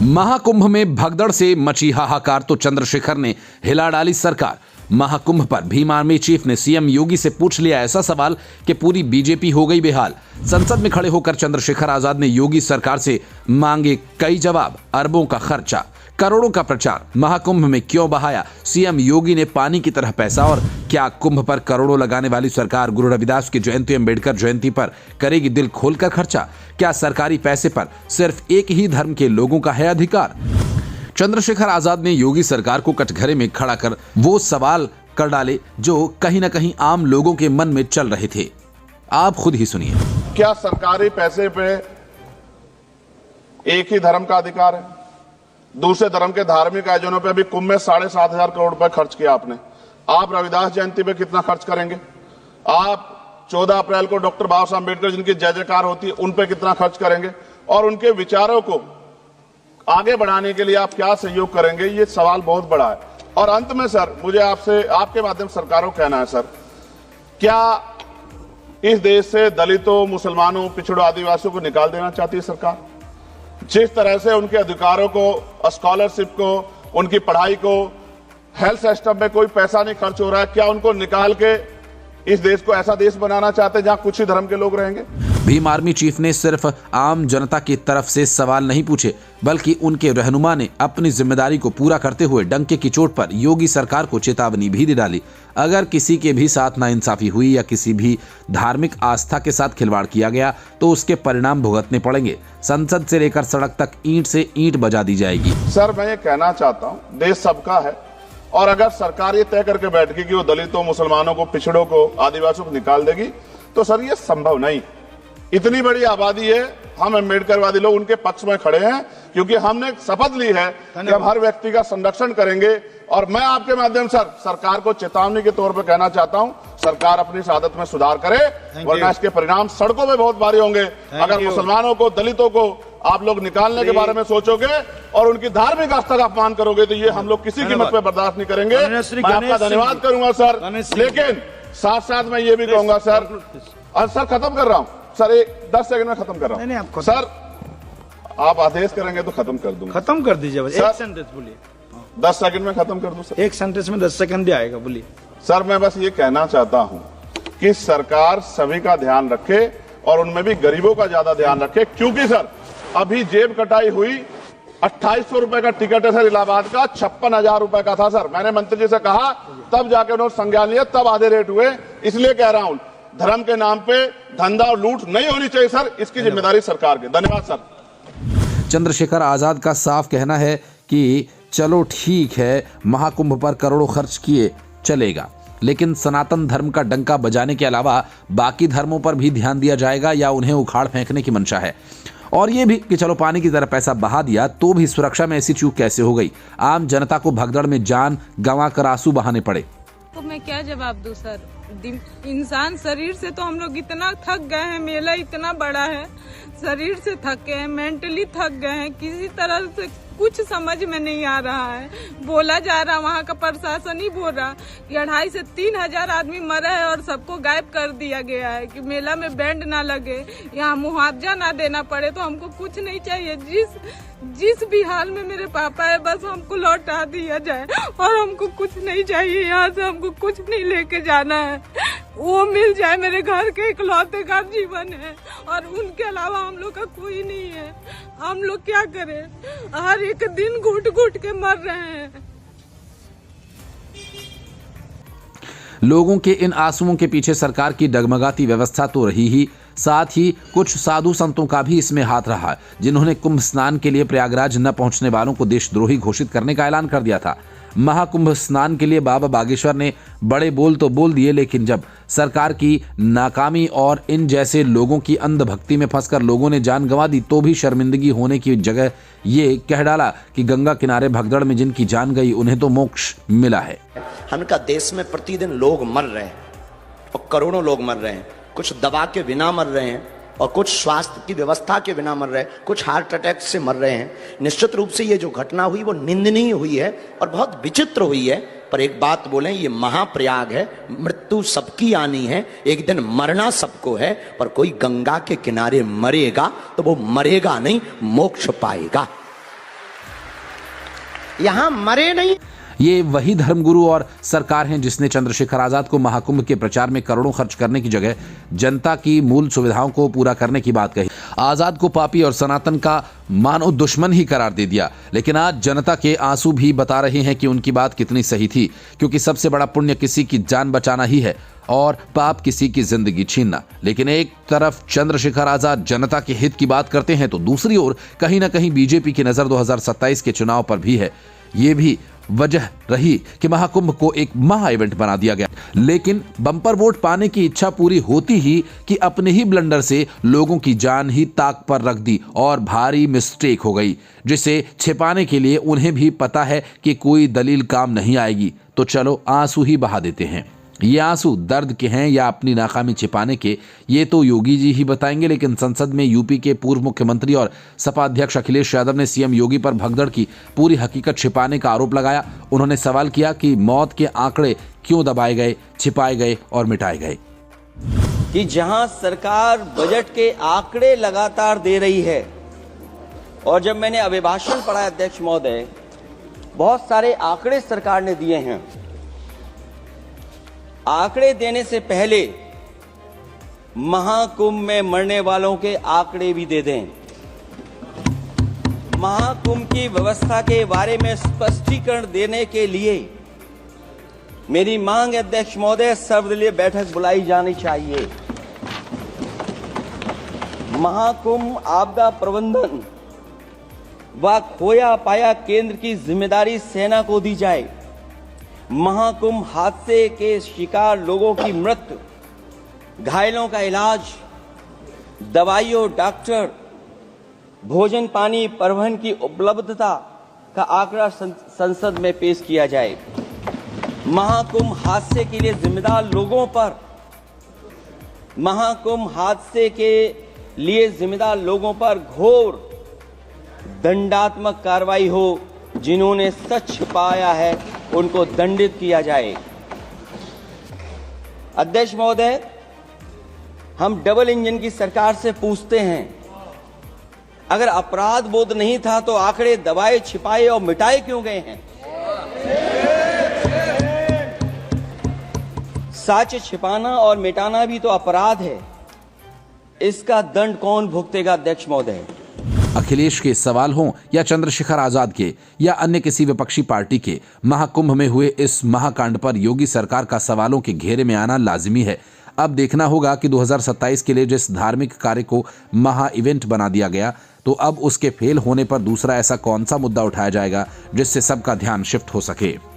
महाकुंभ में भगदड़ से मची हाहाकार तो चंद्रशेखर ने हिला डाली सरकार। महाकुंभ पर भीम आर्मी चीफ ने सीएम योगी से पूछ लिया ऐसा सवाल कि पूरी बीजेपी हो गई बेहाल। संसद में खड़े होकर चंद्रशेखर आजाद ने योगी सरकार से मांगे कई जवाब। अरबों का खर्चा, करोड़ों का प्रचार, महाकुंभ में क्यों बहाया सीएम योगी ने पानी की तरह पैसा, और क्या कुंभ पर करोड़ों लगाने वाली सरकार गुरु रविदास की जयंती, अंबेडकर जयंती पर करेगी दिल खोलकर खर्चा? क्या सरकारी पैसे पर सिर्फ एक ही धर्म के लोगों का है अधिकार? चंद्रशेखर आजाद ने योगी सरकार को कटघरे में खड़ा कर वो सवाल कर डाले जो कहीं ना कहीं आम लोगों के मन में चल रहे थे। आप खुद ही सुनिए। क्या सरकारी पैसे पे एक ही धर्म का अधिकार है? दूसरे धर्म के धार्मिक आयोजनों पे अभी कुंभ में 7,500 करोड़ रुपए खर्च किया आपने। आप रविदास जयंती पे कितना खर्च करेंगे? आप 14 अप्रैल को डॉक्टर बाबा साहब अम्बेडकर जिनकी जय जयकार होती है उन पे कितना खर्च करेंगे? और उनके विचारों को आगे बढ़ाने के लिए आप क्या सहयोग करेंगे? ये सवाल बहुत बड़ा है। और अंत में सर, मुझे आपसे आपके माध्यम से सरकारों को कहना है सर, क्या इस देश से दलितों, मुसलमानों, पिछड़ों, आदिवासियों को निकाल देना चाहती है सरकार? जिस तरह से उनके अधिकारों को, स्कॉलरशिप को, उनकी पढ़ाई को, हेल्थ सिस्टम में कोई पैसा नहीं खर्च हो रहा है, क्या उनको निकाल के इस देश को ऐसा देश बनाना चाहते हैं जहां कुछ ही धर्म के लोग रहेंगे? भीम आर्मी चीफ ने सिर्फ आम जनता की तरफ से सवाल नहीं पूछे, बल्कि उनके रहनुमा ने अपनी जिम्मेदारी को पूरा करते हुए डंके की चोट पर योगी सरकार को चेतावनी भी दे डाली। अगर किसी के भी साथ नाइंसाफी हुई या किसी भी धार्मिक आस्था के साथ खिलवाड़ किया गया तो उसके परिणाम भुगतने पड़ेंगे। संसद से लेकर सड़क तक ईंट से ईंट बजा दी जाएगी। सर, मैं ये कहना चाहता हूँ, देश सबका है, और अगर सरकार ये तय करके बैठ गई कि वो दलितों, मुसलमानों को, पिछड़ों को, आदिवासियों को निकाल देगी, तो सर ये संभव नहीं। इतनी बड़ी आबादी है, हम अम्बेडकरवादी लोग उनके पक्ष में खड़े हैं, क्योंकि हमने शपथ ली है कि हम हर व्यक्ति का संरक्षण करेंगे। और मैं आपके माध्यम से सरकार को चेतावनी के तौर पर कहना चाहता हूं, सरकार अपनी इस आदत में सुधार करे, वरना इसके परिणाम सड़कों में बहुत भारी होंगे। अगर मुसलमानों को, दलितों को आप लोग निकालने के बारे में सोचोगे और उनकी धार्मिक आस्था का अपमान करोगे तो ये हम लोग किसी कीमत पे बर्दाश्त नहीं करेंगे। मैं आपका धन्यवाद करूंगा सर, लेकिन साथ साथ मैं ये भी कहूंगा सर, और सर खत्म कर रहा हूं सर, 10 सेकंड में खत्म कर रहा हूं सर, आप आदेश करेंगे तो खत्म कर दूंगा। खत्म कर दीजिए, एक सेंटेंस बोलिए। 10 सेकंड में खत्म कर दूं सर। एक सेंटेंस में 10 सेकंड ही आएगा, बोलिए सर। मैं बस ये कहना चाहता हूं कि सरकार सभी का ध्यान रखे और उनमें भी गरीबों का ज्यादा ध्यान रखे, क्योंकि सर अभी जेब कटाई हुई 2800 रुपए का टिकट है सर इलाहाबाद का, 56,000 रुपए का था सर। मैंने मंत्री जी से कहा, तब जाके उन्होंने संज्ञान लिया, तब आधे रेट हुए। इसलिए कह रहा हूं, धर्म के नाम पे धंधा और लूट नहीं होनी चाहिए सर, इसकी जिम्मेदारी सरकार की। धन्यवाद सर। चंद्रशेखर आजाद का साफ कहना है कि चलो ठीक है, महाकुंभ पर करोड़ों खर्च किए चलेगा, लेकिन सनातन धर्म का डंका बजाने के अलावा बाकी धर्मों पर भी ध्यान दिया जाएगा या उन्हें उखाड़ फेंकने की मंशा है। और ये भी कि चलो पानी की तरह पैसा बहा दिया तो भी सुरक्षा में ऐसी चूक कैसे हो गई? आम जनता को भगदड़ में जान गंवा कर आंसू बहाने पड़े। तो मैं क्या जवाब दूं सर? इंसान शरीर से तो हम लोग इतना थक गए हैं, मेला इतना बड़ा है, शरीर से थक गए हैं, मेंटली थक गए हैं, किसी तरह से कुछ समझ में नहीं आ रहा है। बोला जा रहा, वहाँ का प्रशासन ही बोल रहा कि 2,500 से 3,000 आदमी मरा है और सबको गायब कर दिया गया है, कि मेला में बैंड ना लगे, यहाँ मुआवजा ना देना पड़े। तो हमको कुछ नहीं चाहिए, जिस भी हाल में मेरे पापा है बस हमको लौटा दिया जाए, और हमको कुछ नहीं चाहिए, यहाँ से हमको कुछ नहीं लेके जाना है, वो मिल जाए। मेरे घर के इकलौते का जीवन है और उनके अलावा हम लोग का कोई नहीं है। हम लोग क्या करें? हर एक दिन घुट घुट के मर रहे हैं। लोगों के इन आंसुओं के पीछे सरकार की डगमगाती व्यवस्था तो रही ही, साथ ही कुछ साधु संतों का भी इसमें हाथ रहा, जिन्होंने कुंभ स्नान के लिए प्रयागराज न पहुंचने वालों को देशद्रोही घोषित करने का ऐलान कर दिया था। महाकुंभ स्नान के लिए बाबा बागेश्वर ने बड़े बोल तो बोल दिए, लेकिन जब सरकार की नाकामी और इन जैसे लोगों की अंधभक्ति में फंसकर लोगों ने जान गंवा दी तो भी शर्मिंदगी होने की जगह ये कह डाला कि गंगा किनारे भगदड़ में जिनकी जान गई उन्हें तो मोक्ष मिला है। हमका देश में प्रतिदिन लोग मर रहे हैं और करोड़ों लोग मर रहे हैं, कुछ दवा के बिना मर रहे हैं और कुछ स्वास्थ्य की व्यवस्था के बिना मर रहे हैं, कुछ हार्ट अटैक से मर रहे हैं। निश्चित रूप से ये जो घटना हुई वो निंदनीय हुई है और बहुत विचित्र हुई है। पर एक बात बोलें, ये महाप्रयाग है, मृत्यु सबकी आनी है, एक दिन मरना सबको है, पर कोई गंगा के किनारे मरेगा तो वो मरेगा नहीं, मोक्ष पाएगा। यहां मरे नहीं। ये वही धर्मगुरु और सरकार हैं जिसने चंद्रशेखर आजाद को महाकुंभ के प्रचार में करोड़ों खर्च करने की जगह जनता की मूल सुविधाओं को पूरा करने की बात कही। आजाद को पापी और सनातन का मानो दुश्मन ही करार दे दिया। लेकिन आज जनता के आंसू भी बता रहे हैं कि उनकी बात कितनी सही थी, क्योंकि सबसे बड़ा पुण्य किसी की जान बचाना ही है और पाप किसी की जिंदगी छीनना। लेकिन एक तरफ चंद्रशेखर आजाद जनता के हित की बात करते हैं तो दूसरी ओर कहीं ना कहीं बीजेपी की नजर 2027 के चुनाव पर भी है। ये भी वजह रही कि महाकुंभ को एक महा इवेंट बना दिया गया। लेकिन बम्पर वोट पाने की इच्छा पूरी होती ही कि अपने ही ब्लंडर से लोगों की जान ही ताक पर रख दी और भारी मिस्टेक हो गई, जिसे छिपाने के लिए उन्हें भी पता है कि कोई दलील काम नहीं आएगी, तो चलो आंसू ही बहा देते हैं। ये आंसू दर्द के हैं या अपनी नाकामी छिपाने के, ये तो योगी जी ही बताएंगे। लेकिन संसद में यूपी के पूर्व मुख्यमंत्री और सपा अध्यक्ष अखिलेश यादव ने सीएम योगी पर भगदड़ की पूरी हकीकत छिपाने का आरोप लगाया। उन्होंने सवाल किया कि मौत के आंकड़े क्यों दबाए गए, छिपाए गए और मिटाए गए। कि जहां सरकार बजट के आंकड़े लगातार दे रही है, और जब मैंने अभिभाषण पढ़ा अध्यक्ष महोदय, बहुत सारे आंकड़े सरकार ने दिए हैं। आंकड़े देने से पहले महाकुंभ में मरने वालों के आंकड़े भी दे दें। महाकुंभ की व्यवस्था के बारे में स्पष्टीकरण देने के लिए मेरी मांग अध्यक्ष महोदय, सर्वदलीय बैठक बुलाई जानी चाहिए। महाकुंभ आपदा प्रबंधन व खोया पाया केंद्र की जिम्मेदारी सेना को दी जाए। महाकुंभ हादसे के शिकार लोगों की मृत्यु, घायलों का इलाज, दवाइयों, डॉक्टर, भोजन पानी, परिवहन की उपलब्धता का आंकड़ा संसद में पेश किया जाए। महाकुंभ हादसे के लिए जिम्मेदार लोगों पर, महाकुंभ हादसे के लिए जिम्मेदार लोगों पर घोर दंडात्मक कार्रवाई हो। जिन्होंने सच छिपाया है उनको दंडित किया जाए। अध्यक्ष महोदय, हम डबल इंजन की सरकार से पूछते हैं, अगर अपराध बोध नहीं था तो आंकड़े दबाए, छिपाए और मिटाए क्यों गए हैं? सच छिपाना और मिटाना भी तो अपराध है। इसका दंड कौन भुगतेगा अध्यक्ष महोदय? अखिलेश के सवाल हों या चंद्रशेखर आजाद के या अन्य किसी विपक्षी पार्टी के, महाकुंभ में हुए इस महाकांड पर योगी सरकार का सवालों के घेरे में आना लाजिमी है। अब देखना होगा कि 2027 के लिए जिस धार्मिक कार्य को महा इवेंट बना दिया गया, तो अब उसके फेल होने पर दूसरा ऐसा कौन सा मुद्दा उठाया जाएगा जिससे सबका ध्यान शिफ्ट हो सके।